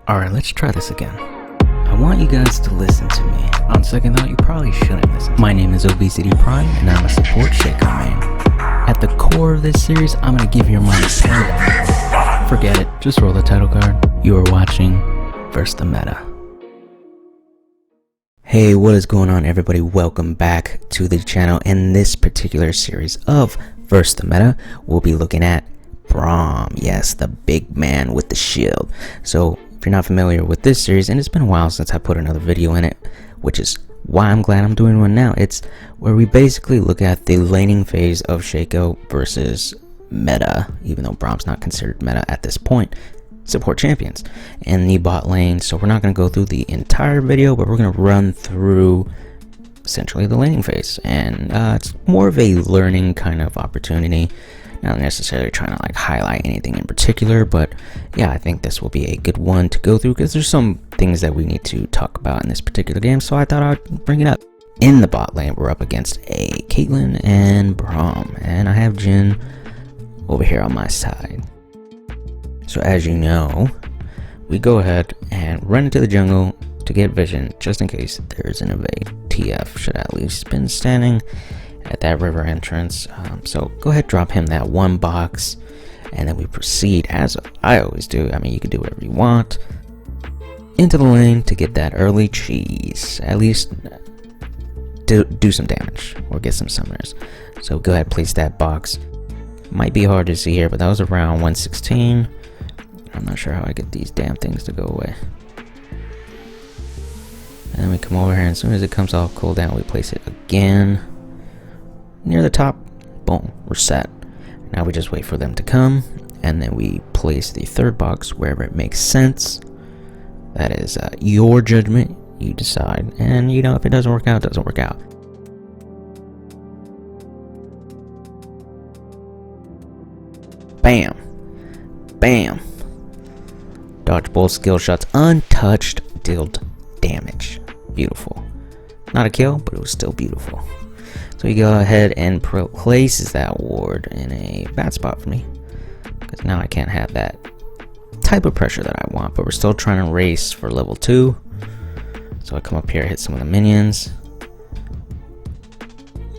Alright, let's try this again. I want you guys to listen to me. On second thought, you probably shouldn't listen. My name is Obesity Prime, and I'm a support Shaco main. At the core of this series, I'm gonna give your mind pain. Forget it, just roll the title card. You are watching Versus the Meta. Hey, what is going on, everybody? Welcome back to the channel. In this particular series of Versus the Meta, we'll be looking at Braum. Yes, the big man with the shield. So if you're not familiar with this series, and it's been a while since I put another video in it, which is why I'm glad I'm doing one now. It's where we basically look at the laning phase of Shaco versus meta, even though Braum's not considered meta at this point, support champions in the bot lane. So we're not going to go through the entire video, but we're going to run through essentially the laning phase, and it's more of a learning kind of opportunity. Not necessarily trying to like highlight anything in particular, but yeah, I think this will be a good one to go through because there's some things that we need to talk about in this particular game, so I thought I'd bring it up. In the bot lane, we're up against a Caitlyn and Braum, and I have Jhin over here on my side. So as you know, we go ahead and run into the jungle to get vision just in case there's an evade. TF should at least been standing at that river entrance, so go ahead, drop him that one box, and then we proceed as I always do. I mean, you can do whatever you want into the lane to get that early cheese, at least do some damage or get some summoners. So go ahead, place that box. Might be hard to see here, but that was around 116. I'm not sure how I get these damn things to go away. And then we come over here, and as soon as it comes off cooldown, we place it again near the top. Boom, we're set. Now we just wait for them to come, and then we place the third box wherever it makes sense. That is your judgment. You decide, and you know, if it doesn't work out, it doesn't work out. Bam, bam. Dodge both skill shots untouched, dealt damage. Beautiful. Not a kill, but it was still beautiful. So he go ahead and places that ward in a bad spot for me, because now I can't have that type of pressure that I want, but we're still trying to race for level 2. So I come up here, hit some of the minions,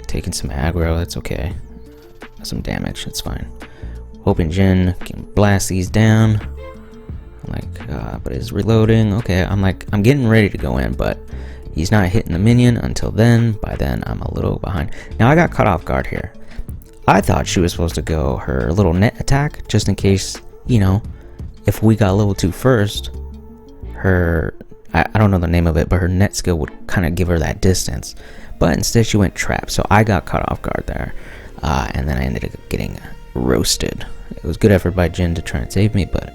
taking some aggro. That's okay, some damage, that's fine. Hoping Jhin can blast these down. I'm like, but it's reloading. Okay, I'm getting ready to go in, but he's not hitting the minion until then. By then, I'm a little behind. Now, I got caught off guard here. I thought she was supposed to go her little net attack, just in case, you know, if we got level 2 first, her, I don't know the name of it, but her net skill would kind of give her that distance. But instead, she went trap, so I got caught off guard there. And then I ended up getting roasted. It was good effort by Jhin to try and save me, but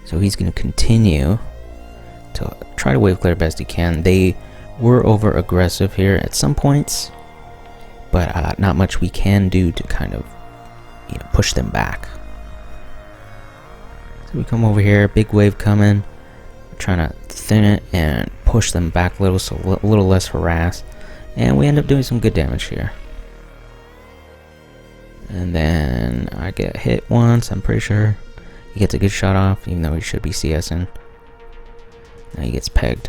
so he's going to continue to try to wave clear best he can. They were over aggressive here at some points, but not much we can do to kind of, you know, push them back. So we come over here, big wave coming, we're trying to thin it and push them back a little, so a little less harassed, and we end up doing some good damage here. And then I get hit once, I'm pretty sure. He gets a good shot off, even though he should be CSing. Now he gets pegged.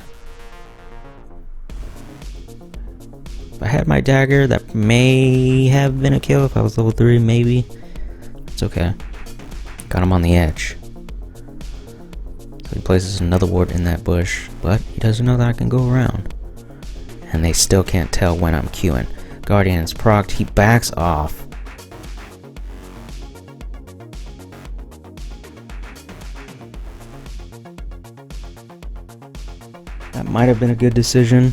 If I had my dagger, that may have been a kill if I was level 3, maybe. It's okay. Got him on the edge. So he places another ward in that bush, but he doesn't know that I can go around. And they still can't tell when I'm queuing. Guardian's procced, he backs off. That might have been a good decision,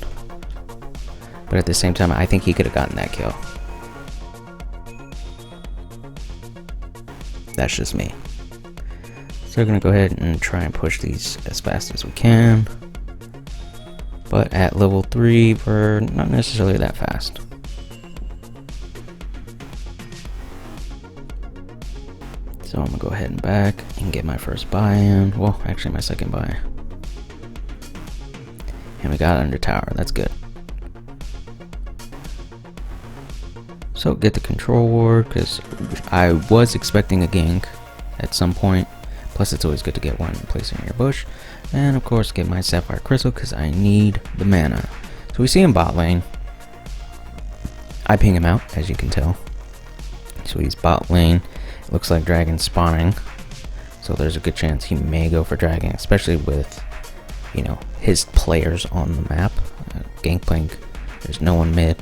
but at the same time, I think he could have gotten that kill. That's just me. So we're gonna go ahead and try and push these as fast as we can, but at level 3, we're not necessarily that fast. So I'm gonna go ahead and back and get my first buy in. Well, actually my second buy. And we got under tower, that's good. So get the control ward, because I was expecting a gank at some point. Plus it's always good to get one placed in your bush. And of course get my Sapphire Crystal, because I need the mana. So we see him bot lane. I ping him out, as you can tell. So he's bot lane. It looks like dragon spawning. So there's a good chance he may go for dragon, especially with, you know, his players on the map. Gangplank, there's no one mid.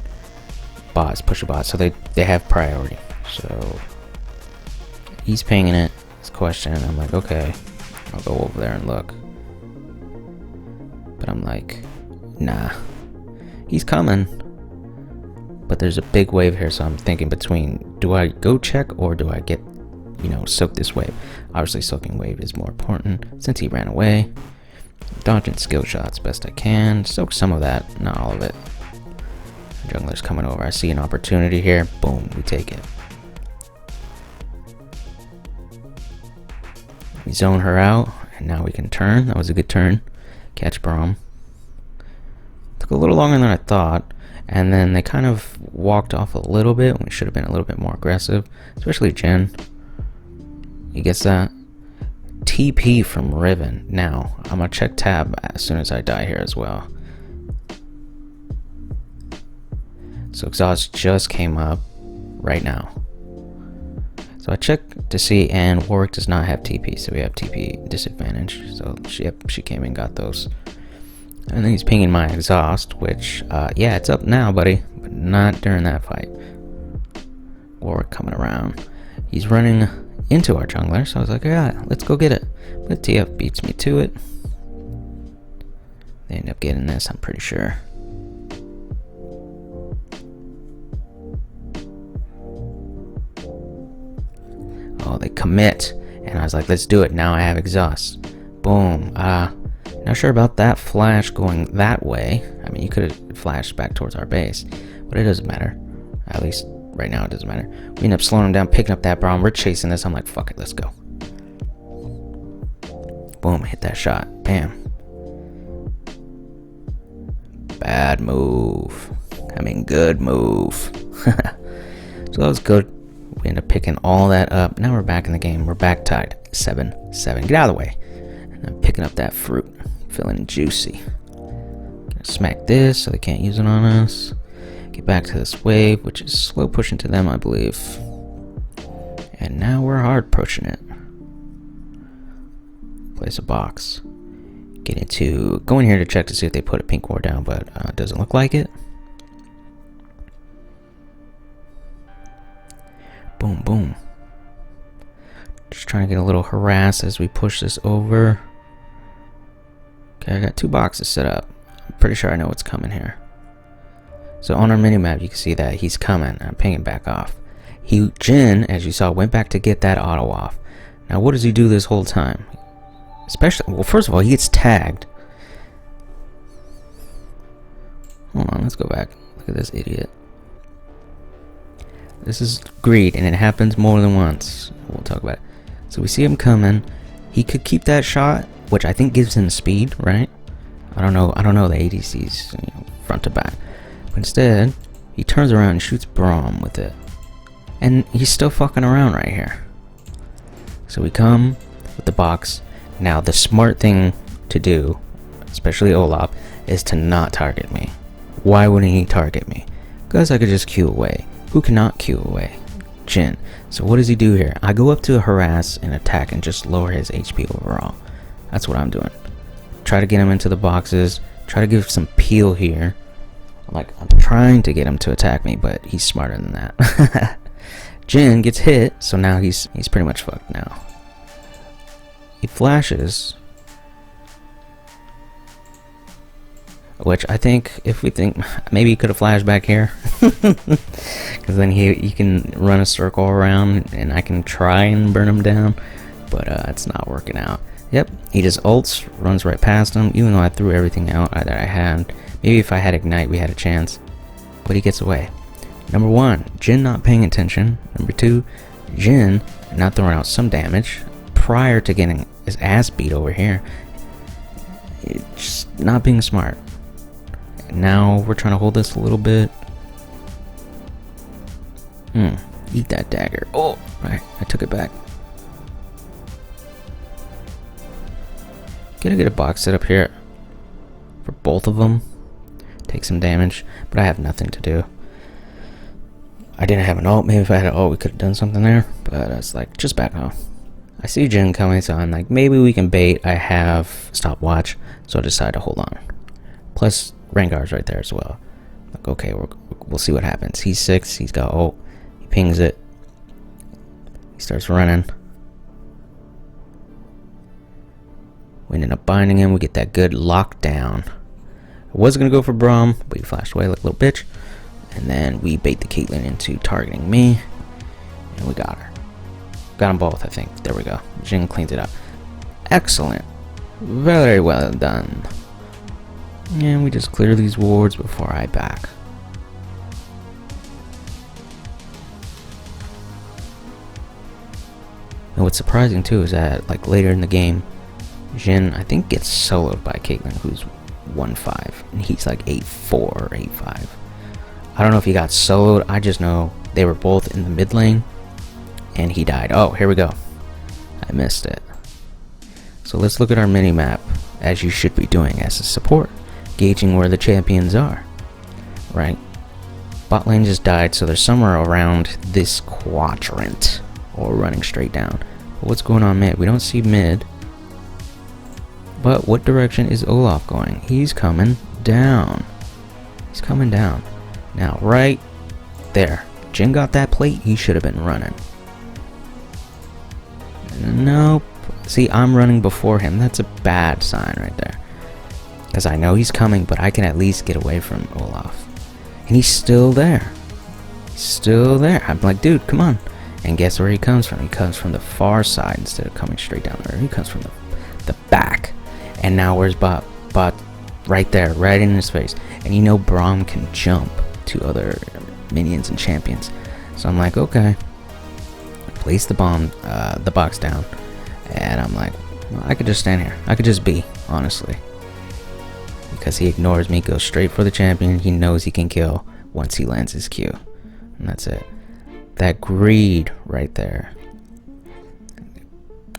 Bots, push a bot, so they have priority. So he's pinging it. This question, I'm like, okay, I'll go over there and look. But I'm like, nah, he's coming. But there's a big wave here, so I'm thinking between, do I go check or do I get, you know, soak this wave? Obviously soaking wave is more important since he ran away. Dodging skill shots best I can. Soak some of that, not all of it. Jungler's coming over. I see an opportunity here. Boom, we take it. We zone her out, and now we can turn. That was a good turn. Catch Braum. Took a little longer than I thought. And then they kind of walked off a little bit when we should have been a little bit more aggressive. Especially Jin. He gets that. TP from Riven. Now, I'm going to check tab as soon as I die here as well. So exhaust just came up right now. So I checked to see, and Warwick does not have TP, so we have TP disadvantage. So she came and got those. And then he's pinging my exhaust, which, yeah, it's up now, buddy, but not during that fight. Warwick coming around. He's running into our jungler, so I was like, yeah, let's go get it. But TF beats me to it. They end up getting this, I'm pretty sure. Oh, they commit, and I was like, let's do it. Now I have exhaust. Boom. Not sure about that flash going that way. I mean, you could have flashed back towards our base, but it doesn't matter. At least right now it doesn't matter. We end up slowing him down, picking up that Braum. We're chasing this. I'm like, fuck it, let's go. Boom, hit that shot. Bam. Bad move. I mean, good move. So that was good. We end up picking all that up. Now we're back in the game. We're back tied. 7-7. Get out of the way. And I'm picking up that fruit. Feeling juicy. Gonna smack this so they can't use it on us. Get back to this wave, which is slow pushing to them, I believe. And now we're hard pushing it. Place a box. Get into... Go in here to check to see if they put a pink ward down, but it doesn't look like it. Boom, boom. Just trying to get a little harass as we push this over. Okay, I got 2 boxes set up. I'm pretty sure I know what's coming here. So on our minimap, you can see that he's coming. I'm pinging back off. Jin, as you saw, went back to get that auto off. Now, what does he do this whole time? Especially, well, first of all, he gets tagged. Hold on, let's go back. Look at this idiot. This is greed, and it happens more than once. We'll talk about it. So we see him coming. He could keep that shot, which I think gives him speed, right? I don't know the ADC's, you know, front to back. But instead, he turns around and shoots Braum with it. And he's still fucking around right here. So we come with the box. Now, the smart thing to do, especially Olaf, is to not target me. Why wouldn't he target me? Because I could just Q away. Who cannot Q away? Jin. So what does he do here? I go up to harass and attack and just lower his HP overall. That's what I'm doing. Try to get him into the boxes. Try to give some peel here. Like, I'm trying to get him to attack me, but he's smarter than that. Jin gets hit, so now he's pretty much fucked now. He flashes. Which I think, if we think, maybe he could have flashed back here. Because then he can run a circle around and I can try and burn him down. But it's not working out. Yep, he just ults, runs right past him, even though I threw everything out that I had. Maybe if I had Ignite, we had a chance. But he gets away. Number 1, Jin not paying attention. Number 2, Jin not throwing out some damage prior to getting his ass beat over here. It's just not being smart. Now we're trying to hold this a little bit. Eat that dagger. Oh, right. I took it back. Gotta get a box set up here for both of them. Take some damage, but I have nothing to do. I didn't have an ult. Maybe if I had an ult, we could have done something there. But it's like, just back off. I see Jin coming, so I'm like, maybe we can bait. I have stopwatch, so I decided to hold on. Plus, Rengar's right there as well. Like, okay, we'll see what happens. He's 6. He's got ult. He pings it. He starts running. We ended up binding him. We get that good lockdown. I was going to go for Braum, but he flashed away like a little bitch. And then we bait the Caitlyn into targeting me. And we got her. Got them both, I think. There we go. Jin cleaned it up. Excellent. Very well done. And we just clear these wards before I back. And what's surprising too is that like later in the game, Jin I think gets soloed by Caitlyn, who's 1-5, and he's like 8-4 or 8-5. I don't know if he got soloed. I just know they were both in the mid lane, and he died. Oh, here we go. I missed it. So let's look at our mini map, as you should be doing as a support, gauging where the champions are. Right. Bot lane just died, so they're somewhere around this quadrant, or running straight down. But what's going on mid? We don't see mid. But what direction is Olaf going? He's coming down. He's coming down. Now, right there. Jin got that plate. He should have been running. Nope. See, I'm running before him. That's a bad sign right there. Because I know he's coming, but I can at least get away from Olaf. And he's still there. He's still there. I'm like, dude, come on. And guess where he comes from? He comes from the far side instead of coming straight down there. He comes from the back. And now where's Bot? Bot right there, right in his face. And you know Braum can jump to other minions and champions. So I'm like, okay. Place the box down. And I'm like, well, I could just stand here. I could just be, honestly. Because he ignores me, goes straight for the champion. He knows he can kill once he lands his Q. And that's it. That greed right there.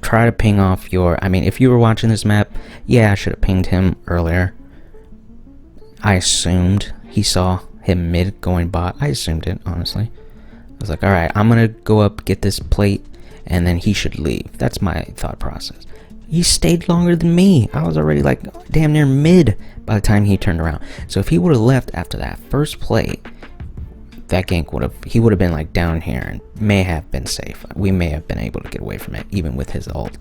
Try to ping off your... I mean, if you were watching this map, yeah, I should have pinged him earlier. I assumed he saw him mid going bot. I assumed it, honestly. I was like, alright, I'm going to go up, get this plate, and then he should leave. That's my thought process. He stayed longer than me. I was already like damn near mid by the time he turned around. So if he would have left after that first plate, that gank he would have been like down here and may have been safe. We may have been able to get away from it even with his ult.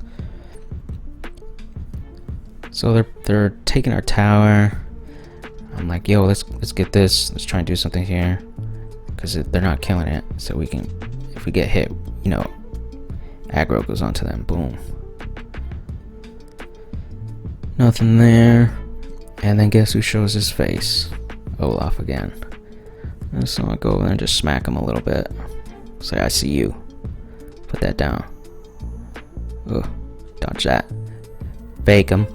So they're taking our tower. I'm like, yo, let's get this. Let's try and do something here, because they're not killing it. So we can, if we get hit, you know, aggro goes onto them. Boom. Nothing there. And then guess who shows his face? Olaf again. And so I go over there and just smack him a little bit. Say, I see you. Put that down. Ugh. Dodge that. Fake him.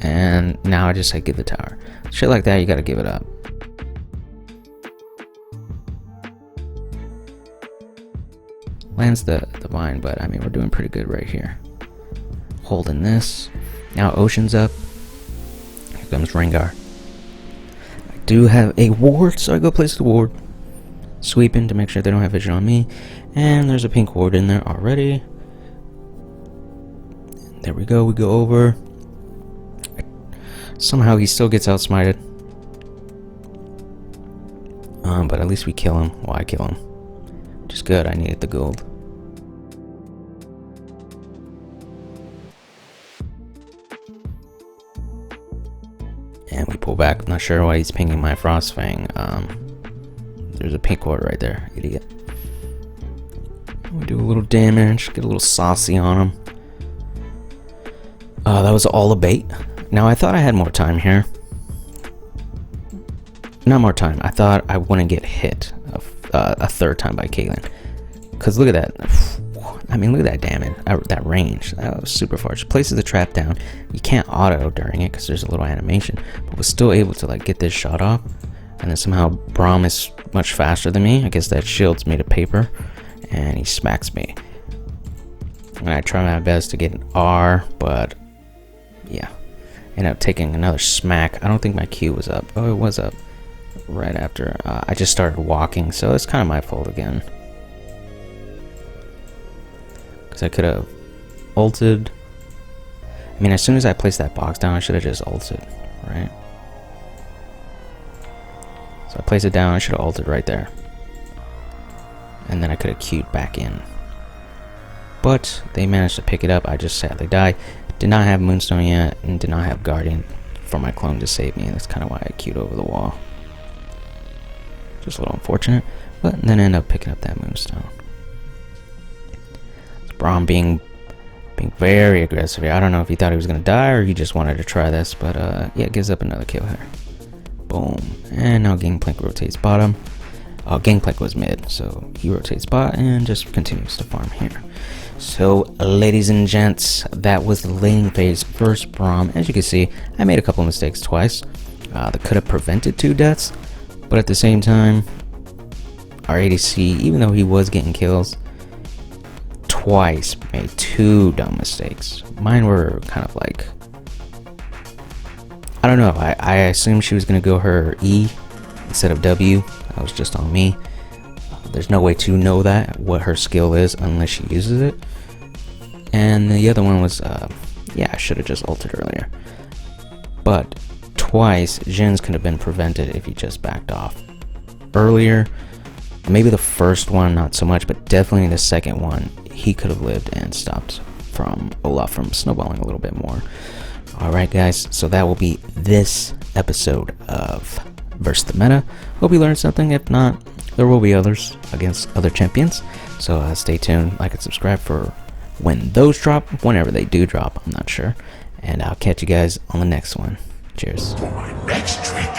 And now I just say give the tower. Shit like that, you gotta give it up. Lands the vine, but I mean, we're doing pretty good right here. Holding this. Now Ocean's up. Here comes Rengar. Do have a ward, so I go place the ward, sweeping to make sure they don't have vision on me, and there's a pink ward in there already. There we go. We go over. Somehow he still gets outsmited, but at least we kill him. Well, I kill him, which is good. I needed the gold. And we pull back. I'm not sure why he's pinging my Frostfang. There's a pink ward right there, idiot. We do a little damage, get a little saucy on him. That was all a bait. Now I thought I had more time here. Not more time. I thought I wouldn't get hit a third time by Caitlyn. Cause look at that. I mean, look at that damage, that range. That was super far. She places the trap down. You can't auto during it because there's a little animation, but was still able to like get this shot off. And then somehow Braum is much faster than me. I guess that shield's made of paper. And he smacks me. And I try my best to get an R, but yeah. End up taking another smack. I don't think my Q was up. Oh, it was up right after. I just started walking, so it's kind of my fault again. Because I could have ulted. I mean, as soon as I placed that box down, I should have just ulted, right? So I placed it down, I should have ulted right there. And then I could have queued back in. But they managed to pick it up. I just sadly died. Did not have Moonstone yet, and did not have Guardian for my clone to save me. That's kind of why I queued over the wall. Just a little unfortunate, but then ended up picking up that Moonstone. Braum being very aggressive here. I don't know if he thought he was gonna die or he just wanted to try this, but yeah, gives up another kill here. Boom. And now Gangplank rotates bottom. Gangplank was mid, so he rotates bot and just continues to farm here. So, ladies and gents, that was the laning phase first Braum. As you can see, I made a couple mistakes twice. That could have prevented 2 deaths, but at the same time, our ADC, even though he was getting kills, twice made 2 dumb mistakes. Mine were kind of like, I don't know, I assumed she was going to go her E instead of W. That was just on me. There's no way to know that, what her skill is, unless she uses it. And the other one was, yeah, I should have just ulted earlier. But twice, Jin's could have been prevented if he just backed off earlier. Maybe the first one, not so much, but definitely the second one, he could have lived and stopped from Olaf from snowballing a little bit more. Alright guys, so that will be this episode of Versus the Meta. Hope you learned something. If not, there will be others against other champions. So stay tuned, like and subscribe for when those drop, whenever they do drop, I'm not sure. And I'll catch you guys on the next one. Cheers. For my next trick.